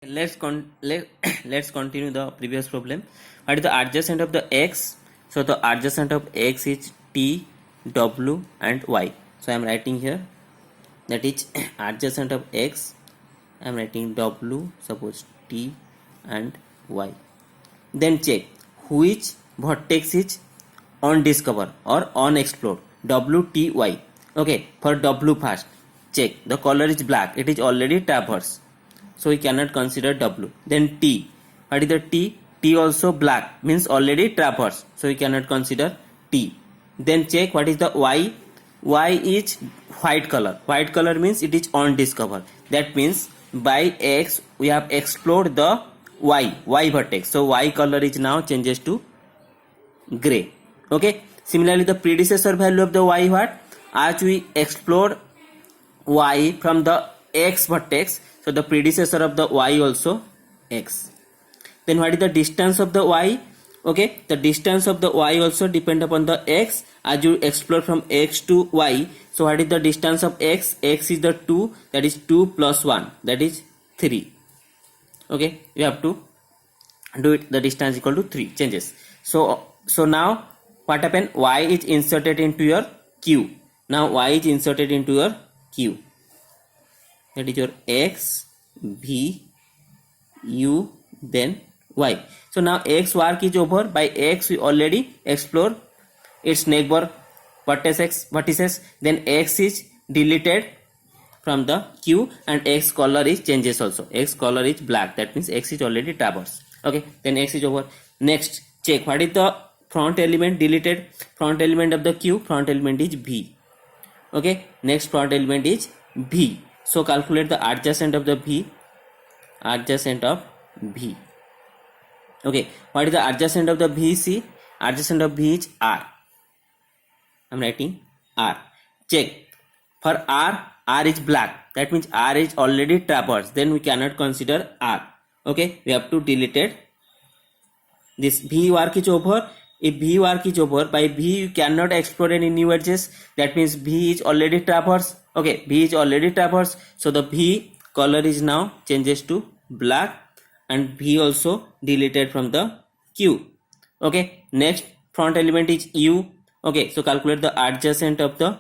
Let's continue the previous problem. What is the adjacent of the x? So the adjacent of x is t, w and y. So I am writing here that is adjacent of x. I am writing w, suppose t and y. Then check which vertex is undiscovered or unexplored. W, t, y. Okay, for w first, check the color is black. It is already traversed, so we cannot consider w. Then t, what is the t? T also black, means already traversed, so we cannot consider t. Then check what is the y. Y is white color. White color means it is undiscovered. That means by x we have explored the y vertex, so y color is now changes to gray. Okay, similarly the predecessor value of the y, what? As we explored y from the x vertex, so the predecessor of the y also x. Then what is the distance of the y? Okay, the distance of the y also depend upon the x. As you explore from x to y, so what is the distance of x? X is the 2, that is 2 plus 1, that is 3. Okay, you have to do it, the distance equal to 3 changes. So now what happened? Y is inserted into your q. Now y is inserted into your q, that is your x, v, u, then y. So now x work is over. By x we already explore its neighbor vertices. Then x is deleted from the q and x color is changes also. X color is black, that means x is already traversed. Okay, then x is over. Next check what is the front element deleted. Front element of the q, front element is v. Okay, next front element is v. So calculate the adjacent of the v. Adjacent of v. Okay, what is the adjacent of the v? See, adjacent of v is r. I am writing r. Check for r is black, that means r is already traversed, then we cannot consider r. Okay, we have to delete it. This v work is over. If v work is over, by v you cannot explore any new edges, that means v is already traversed. Okay, v is already traversed, so the v color is now changes to black and v also deleted from the q. Okay, next front element is u. Okay, so calculate the adjacent of the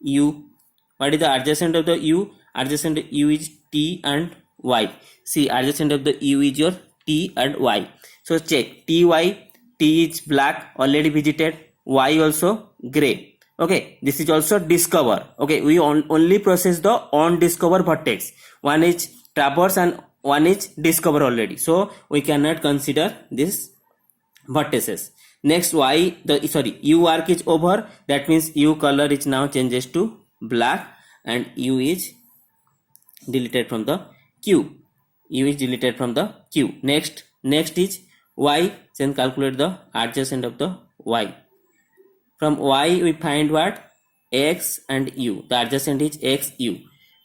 u. What is the adjacent of the u? Adjacent of u is t and y. See, adjacent of the u is your t and y. So check ty. T is black, already visited. Y also gray. Okay, this is also discover. Okay, we only process the undiscovered vertex. One is traverse and one is discover already. So we cannot consider this vertices. Next u work is over. That means u color is now changes to black and u is deleted from the q. U is deleted from the q. Next is y. Then calculate the adjacent of the y. From y we find what? X and u. The adjacent is x, u.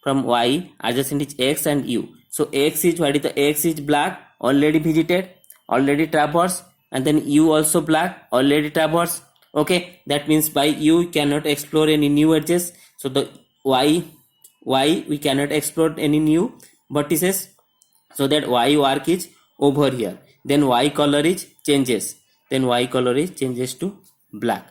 From y adjacent is x and u. So x is, what is the x is black, already visited, already traversed, and then u also black, already traversed. Okay, that means by u cannot explore any new edges, so the y we cannot explore any new vertices, so that y work is over here. Then y color is changes, then y color is changes to black.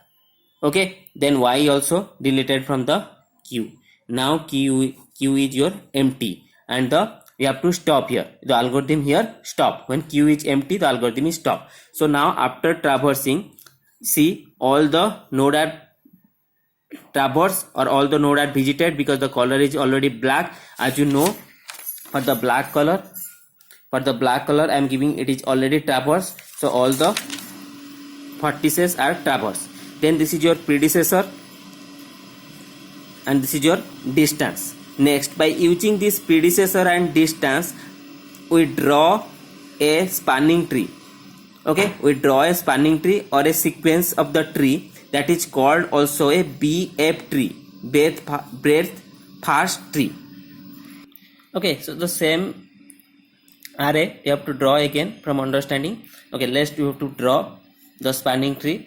Okay, then y also deleted from the q. Now q is your empty, and we have to stop here. The algorithm here stop. When q is empty, the algorithm is stop. So now after traversing, see, all the node are traversed or all the node are visited, because the color is already black. As you know, for the black color I am giving, it is already traversed, so all the vertices are traversed. Then this is your predecessor and this is your distance. Next, by using this predecessor and distance, we draw a spanning tree. Okay, we draw a spanning tree or a sequence of the tree, that is called also a BF tree, breadth first tree. Okay, so the same array you have to draw again from understanding. Okay, let's you have to draw the spanning tree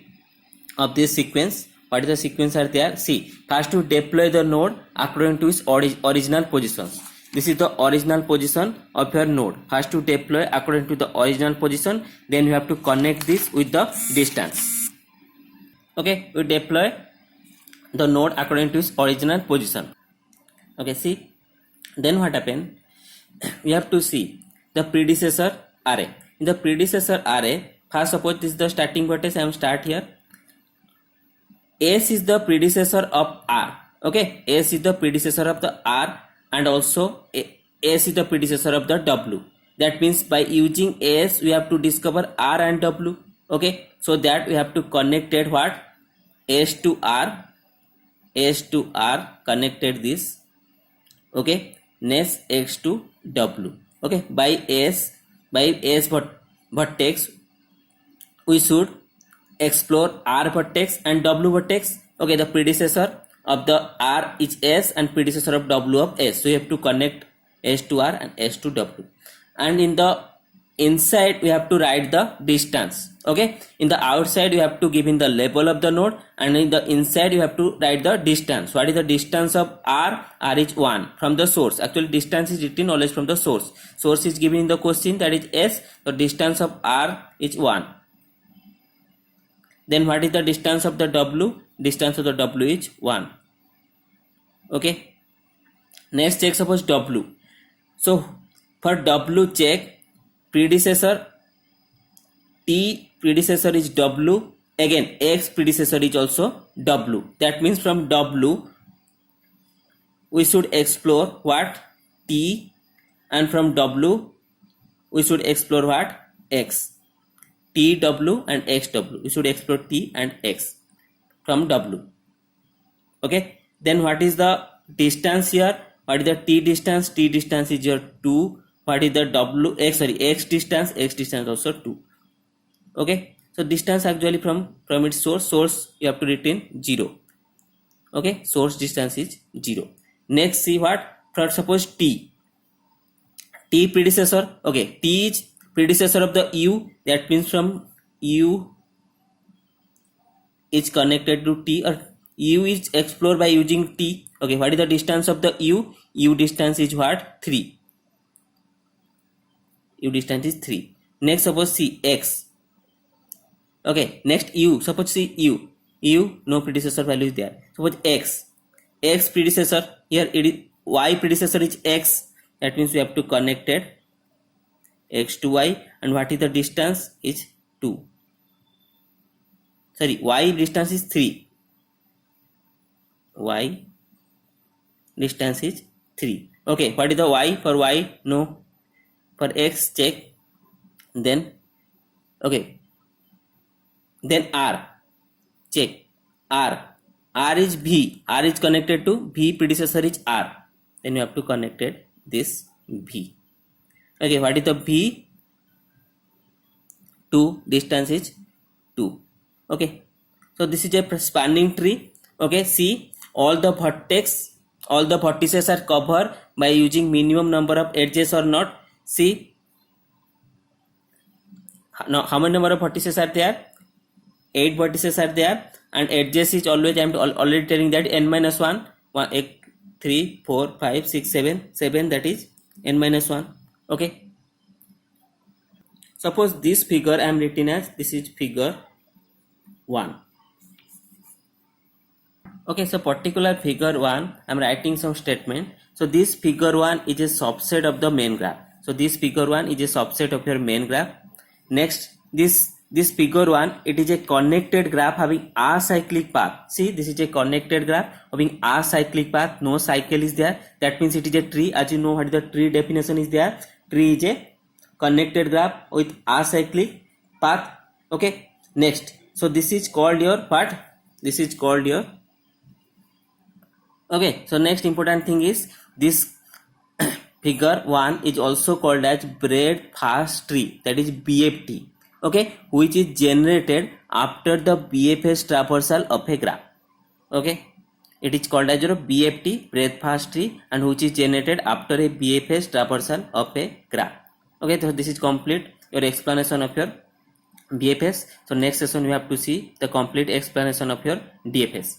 of this sequence. What is the sequence are there? See, first to deploy the node according to its original positions. this is the original position of your node. First to deploy according to the original position, then you have to connect this with the distance. Okay, we deploy the node according to its original position. Okay, see, then what happened? We have to see the predecessor array. In the predecessor array, first suppose this is the starting vertex. I am start here. S is the predecessor of R. Okay, S is the predecessor of the R, and also S is the predecessor of the W. That means by using S we have to discover R and W. Okay, so that we have to connect it what? S to R connected this. Okay, next X to W. Okay, by S vertex we should explore R vertex and W vertex. Okay, the predecessor of the R is S and predecessor of W of S. So you have to connect S to R and S to W. And in the inside we have to write the distance. Okay, in the outside you have to give in the label of the node, and in the inside you have to write the distance. What is the distance of R? R is 1 from the source. Actually distance is written always from the source. Source is given in the question, that is S. The distance of R is 1. Then what is the distance of the W? Distance of the W is 1. Okay, next check suppose W. So for W check, predecessor T predecessor is W, again X predecessor is also W. That means from W we should explore what? T, and from W we should explore what? X. T W and X W. We should explore T and X from W. Okay, then what is the distance here? What is the T distance? T distance is your 2. What is the W? X distance? X distance also 2. Okay, so distance actually from its source you have to written 0. Okay, source distance is 0. Next see what? For suppose T predecessor. Okay, T is predecessor of the U. That means from U is connected to T, or U is explored by using T. Okay, what is the distance of the U? U distance is what? 3. U distance is 3. Next suppose see X. Okay, next U. Suppose see U no predecessor value is there. Suppose X predecessor, here it is Y predecessor is X. That means we have to connect it X to Y, and what is the distance is 2. Sorry, Y distance is 3. Y distance is 3. Okay, what is the Y? For Y no. For X check. Then okay, then R check. R is V. R is connected to V, predecessor is R. Then you have to connect it this V. Okay, what is the V? 2, distance is 2. Okay, so this is a spanning tree. Okay, see all the vertices are covered by using minimum number of edges or not. See now how many number of vertices are there? 8 vertices are there, and edges is always, I am already telling that n minus 1, 3, 4, 5, 6, 7, that is n minus 1. Okay, suppose this figure I am written as, this is figure 1. Okay, so particular figure 1 I am writing some statement. So this figure 1 is a subset of the main graph. So this figure 1 is a subset of your main graph. Next, this figure 1, it is a connected graph having acyclic path. See, this is a connected graph having acyclic path. No cycle is there. That means it is a tree. As you know what is the tree definition is there. Tree is a connected graph with acyclic path. Okay, next, so this is called your what? This is called your, okay, so next important thing is this figure 1 is also called as breadth-first tree, that is BFT. Okay, which is generated after the BFS traversal of a graph. Okay, it is called as your BFT, breadth-first tree, and which is generated after a BFS traversal of a graph. Okay, so this is complete your explanation of your BFS. So next session we have to see the complete explanation of your DFS.